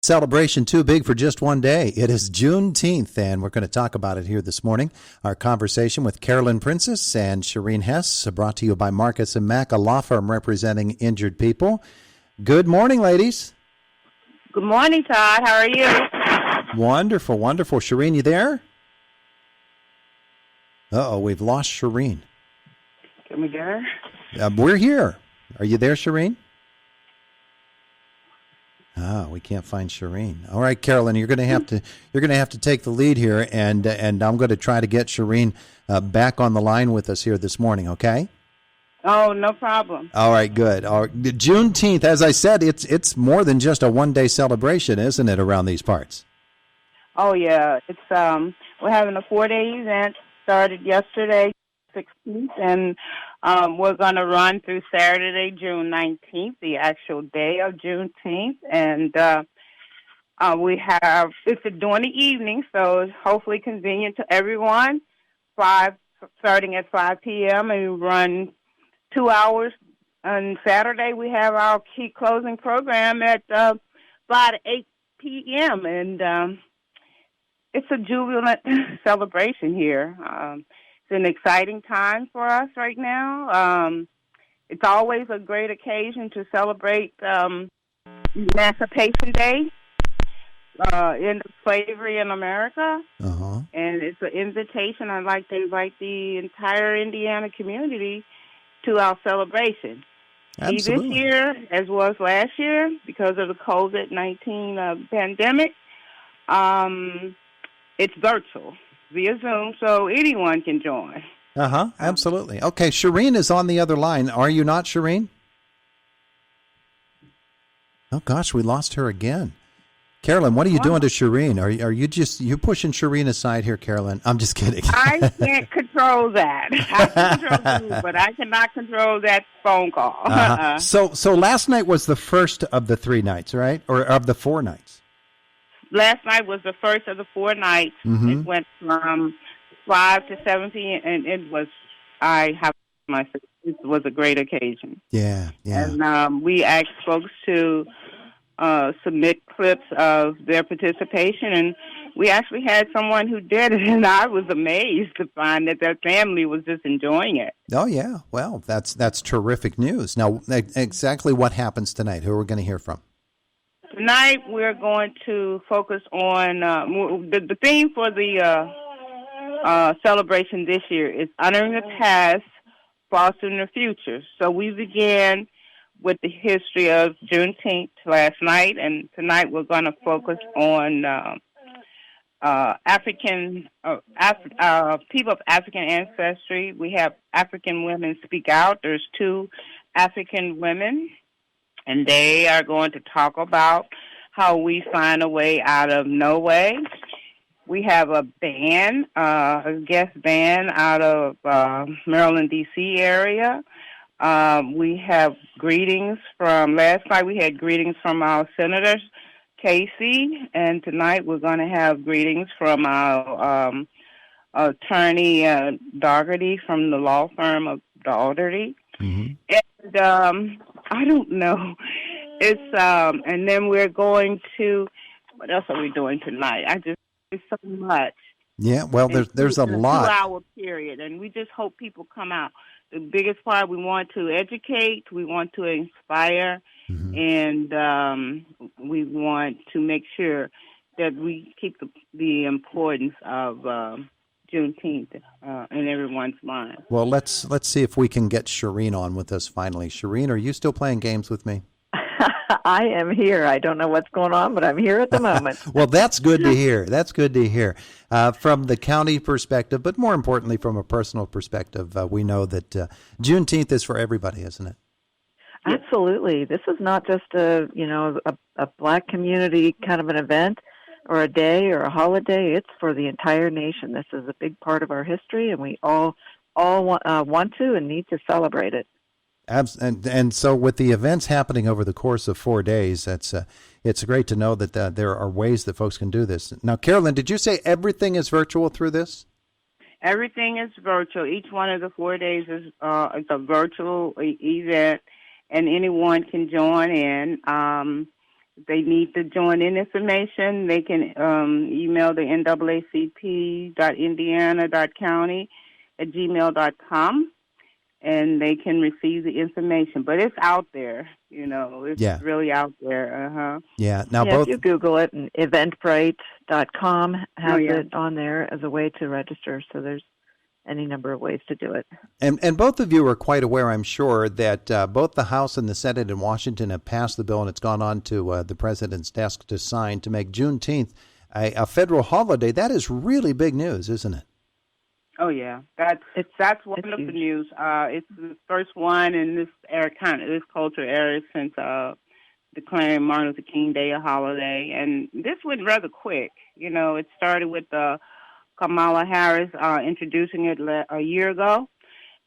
Celebration too big for just one day. It is Juneteenth, and we're going to talk about it here this morning. Our conversation with Carolyn Princess and Sherene Hess, brought to you by Marcus & Mack, a law firm representing injured people. Good morning, ladies. Good morning, Todd. How are you? Wonderful, wonderful. Sherene, you there? Uh-oh, we've lost Sherene. Can we get her? We're here. Are you there, Sherene? We can't find Sherene. All right, Carolyn, you're going to have to take the lead here, and I'm going to try to get Sherene back on the line with us here this morning. Okay? Oh, no problem. All right, good. Juneteenth, as I said, it's more than just a one-day celebration, isn't it, around these parts? Oh yeah, it's we're having a 4-day event. Started yesterday, 16th, and we're going to run through Saturday, June 19th, the actual day of Juneteenth. And it's during the evening, so it's hopefully convenient to everyone. Starting at 5 p.m. and we run 2 hours. On Saturday, we have our key closing program at 5 to 8 p.m. And it's a jubilant celebration here. It's an exciting time for us right now. It's always a great occasion to celebrate Emancipation Day, end of slavery in America. Uh-huh. And it's an invitation. I'd like to invite the entire Indiana community to our celebration. Absolutely. This year, as was last year, because of the COVID-19 pandemic, it's virtual via Zoom, so anyone can join. Absolutely. Okay, Sherene is on the other line. Are you not, Sherene? Oh gosh, we lost her again. Carolyn, what are you doing to Sherene? Are you pushing Sherene aside here, Carolyn? I'm just kidding. I can't control that. I can control you, but I cannot control that phone call. So last night was the first of the 3 nights, right? Or of the 4 nights? Last night was the first of the 4 nights. Mm-hmm. It went from 5 to 7 p.m., and it was a great occasion. Yeah. And we asked folks to submit clips of their participation, and we actually had someone who did it, and I was amazed to find that their family was just enjoying it. Oh, yeah. Well, that's terrific news. Now, exactly what happens tonight? Who are we going to hear from? Tonight, we're going to focus on the theme for the celebration this year is honoring the past, fostering the future. So we began with the history of Juneteenth last night, and tonight we're going to focus on people of African ancestry. We have African women speak out. There's 2 African women, and they are going to talk about how we find a way out of no way. We have a band, a guest band out of Maryland, D.C. area. We have greetings from last night. We had greetings from our Senator Casey, and tonight we're going to have greetings from our attorney Dougherty from the law firm of Dougherty. Mm-hmm. And I don't know. It's and then we're going to. What else are we doing tonight? It's so much. Yeah, well, there's a lot. 2-hour period, and we just hope people come out. The biggest part, we want to educate, we want to inspire, mm-hmm. and we want to make sure that we keep the importance of Juneteenth in everyone's mind. Well, let's see if we can get Sherene on with us finally. Sherene, are you still playing games with me? I am here. I don't know what's going on, but I'm here at the moment. Well, that's good to hear. That's good to hear. From the county perspective, but more importantly, from a personal perspective, we know that Juneteenth is for everybody, isn't it? Absolutely. This is not just a Black community kind of an event or a day or a holiday. It's for the entire nation. This is a big part of our history, and we all want to and need to celebrate it. And so with the events happening over the course of 4 days, it's great to know that there are ways that folks can do this. Now, Carolyn, did you say everything is virtual through this? Everything is virtual. Each one of the 4 days is a virtual event, and anyone can join in. If they need to join in information, they can email the naacp.indiana.county@gmail.com, and they can receive the information. But it's out there, it's really out there. Yeah. Now, if you Google it, and eventbrite.com has it on there as a way to register. So there's any number of ways to do it. And both of you are quite aware, I'm sure, that both the House and the Senate in Washington have passed the bill, and it's gone on to the president's desk to sign, to make Juneteenth a federal holiday. That is really big news, isn't it? Oh yeah, that's wonderful news. It's the first one in this this cultural era since declaring Martin Luther King Day a holiday, and this went rather quick. It started with Kamala Harris introducing it a year ago,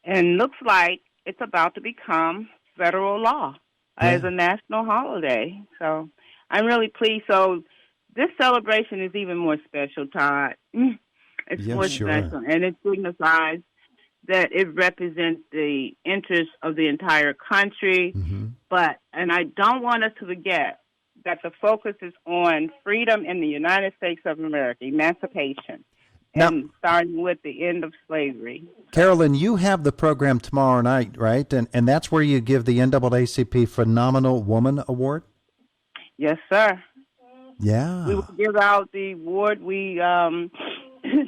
and looks like it's about to become federal law as a national holiday. So I'm really pleased. So this celebration is even more special, Todd. It's more special, and it signifies that it represents the interests of the entire country. Mm-hmm. And I don't want us to forget that the focus is on freedom in the United States of America, emancipation. And starting with the end of slavery. Carolyn, you have the program tomorrow night, right? And that's where you give the NAACP Phenomenal Woman Award? Yes, sir. Yeah. We will give out the award. We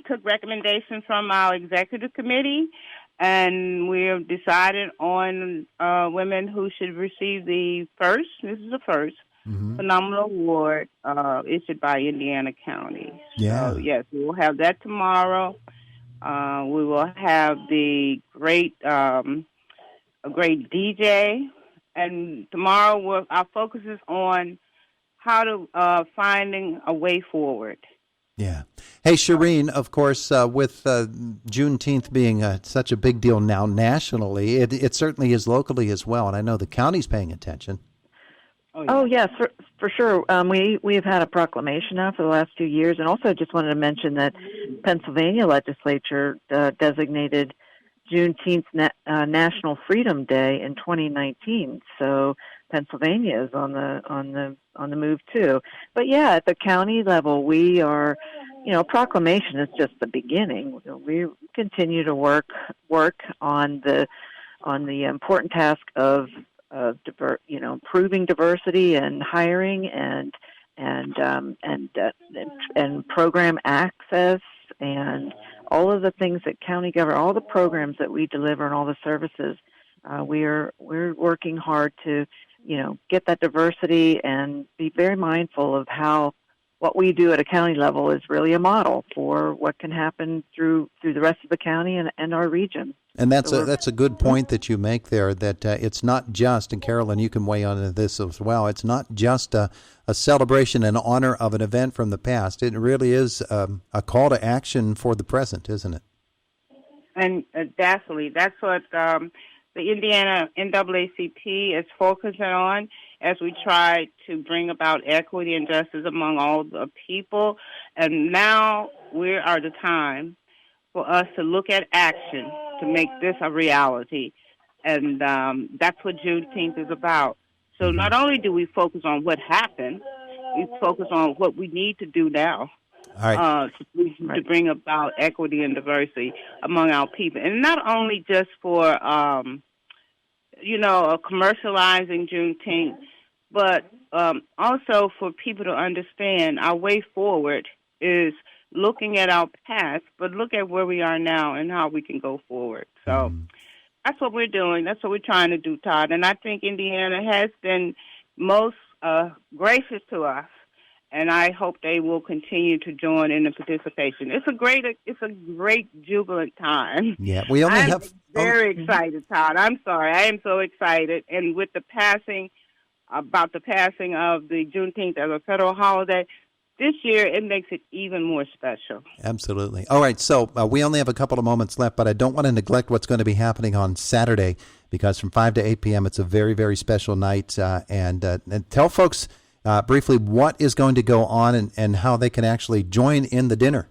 took recommendations from our executive committee, and we have decided on women who should receive the first. This is the first. Mm-hmm. Phenomenal Award issued by Indiana County. Yeah. So, yes, we will have that tomorrow. We will have a great DJ, and tomorrow our focus is on how to finding a way forward. Yeah. Hey, Sherene, of course, with Juneteenth being such a big deal now nationally, it certainly is locally as well, and I know the county's paying attention. Oh, yes, for sure. We've had a proclamation now for the last few years, and also just wanted to mention that Pennsylvania legislature designated Juneteenth National Freedom Day in 2019. So Pennsylvania is on the move too. But yeah, at the county level, we are, proclamation is just the beginning. We continue to work on the important task of improving diversity and hiring and program access and all of the things that county government, all the programs that we deliver and all the services. We're working hard to get that diversity and be very mindful of how what we do at a county level is really a model for what can happen through the rest of the county and our region. And that's a good point that you make there, that it's not just, and Carolyn, you can weigh on to this as well, it's not just a celebration in honor of an event from the past. It really is a call to action for the present, isn't it? And definitely. That's what the Indiana NAACP is focusing on as we try to bring about equity and justice among all the people. And now we are the time for us to look at action to make this a reality. And that's what Juneteenth is about. So not only do we focus on what happened, we focus on what we need to do now. All right. To bring about equity and diversity among our people. And not only just for, commercializing Juneteenth, but also for people to understand our way forward is looking at our past, but look at where we are now and how we can go forward. So that's what we're doing. That's what we're trying to do, Todd. And I think Indiana has been most gracious to us, and I hope they will continue to join in the participation. It's a great jubilant time. Yeah, we only I'm have very excited, Todd. I'm sorry, I am so excited. And with the passing of the Juneteenth as a federal holiday, this year it makes it even more special. Absolutely. All right, so we only have a couple of moments left, but I don't want to neglect what's going to be happening on Saturday, because from 5 to 8 p.m. it's a very, very special night. And tell folks briefly what is going to go on and how they can actually join in the dinner.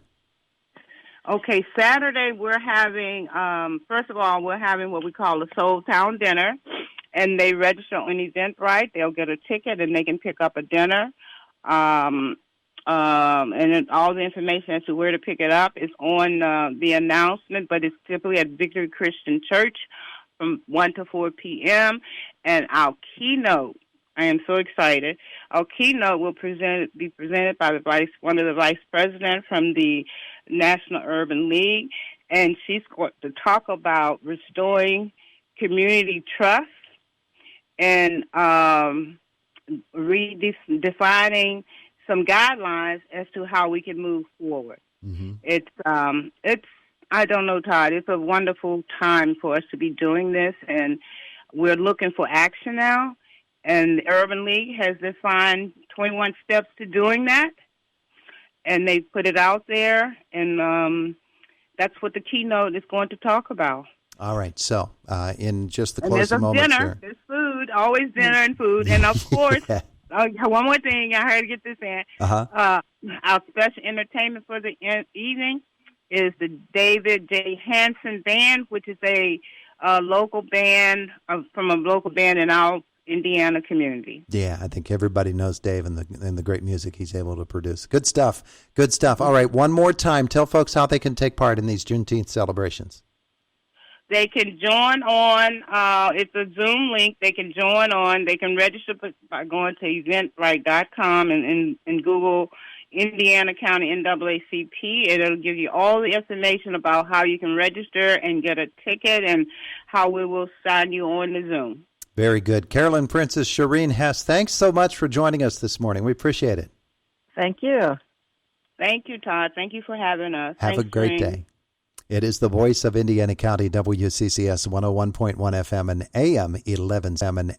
Okay, Saturday we're having, first of all, we're having what we call a Soultown Dinner. and they register on Eventbrite. They'll get a ticket, and they can pick up a dinner. And then all the information as to where to pick it up is on the announcement, but it's typically at Victory Christian Church from 1 to 4 p.m. And our keynote, I am so excited, our keynote will be presented by one of the vice presidents from the National Urban League, and she's going to talk about restoring community trust and redefining some guidelines as to how we can move forward. Mm-hmm. It's I don't know, Todd. It's a wonderful time for us to be doing this, and we're looking for action now. And the Urban League has defined 21 steps to doing that, and they put it out there, and that's what the keynote is going to talk about. All right. So in just the closing moments here. There's food, always dinner and food, and of course. Yeah. One more thing, I heard to get this in. Our special entertainment for the evening is the David J. Hansen Band, which is a local band from a local band in our Indiana community. Yeah, I think everybody knows Dave and the great music he's able to produce. Good stuff. Good stuff. All right, one more time, tell folks how they can take part in these Juneteenth celebrations. They can join on, it's a Zoom link. They can join on. They can register by going to eventbrite.com and Google Indiana County NAACP. And it'll give you all the information about how you can register and get a ticket and how we will sign you on the Zoom. Very good. Carolyn Princess, Sherene Hess, thanks so much for joining us this morning. We appreciate it. Thank you. Thank you, Todd. Thank you for having us. Have a great day. It is the voice of Indiana County, WCCS 101.1 FM and AM 1170.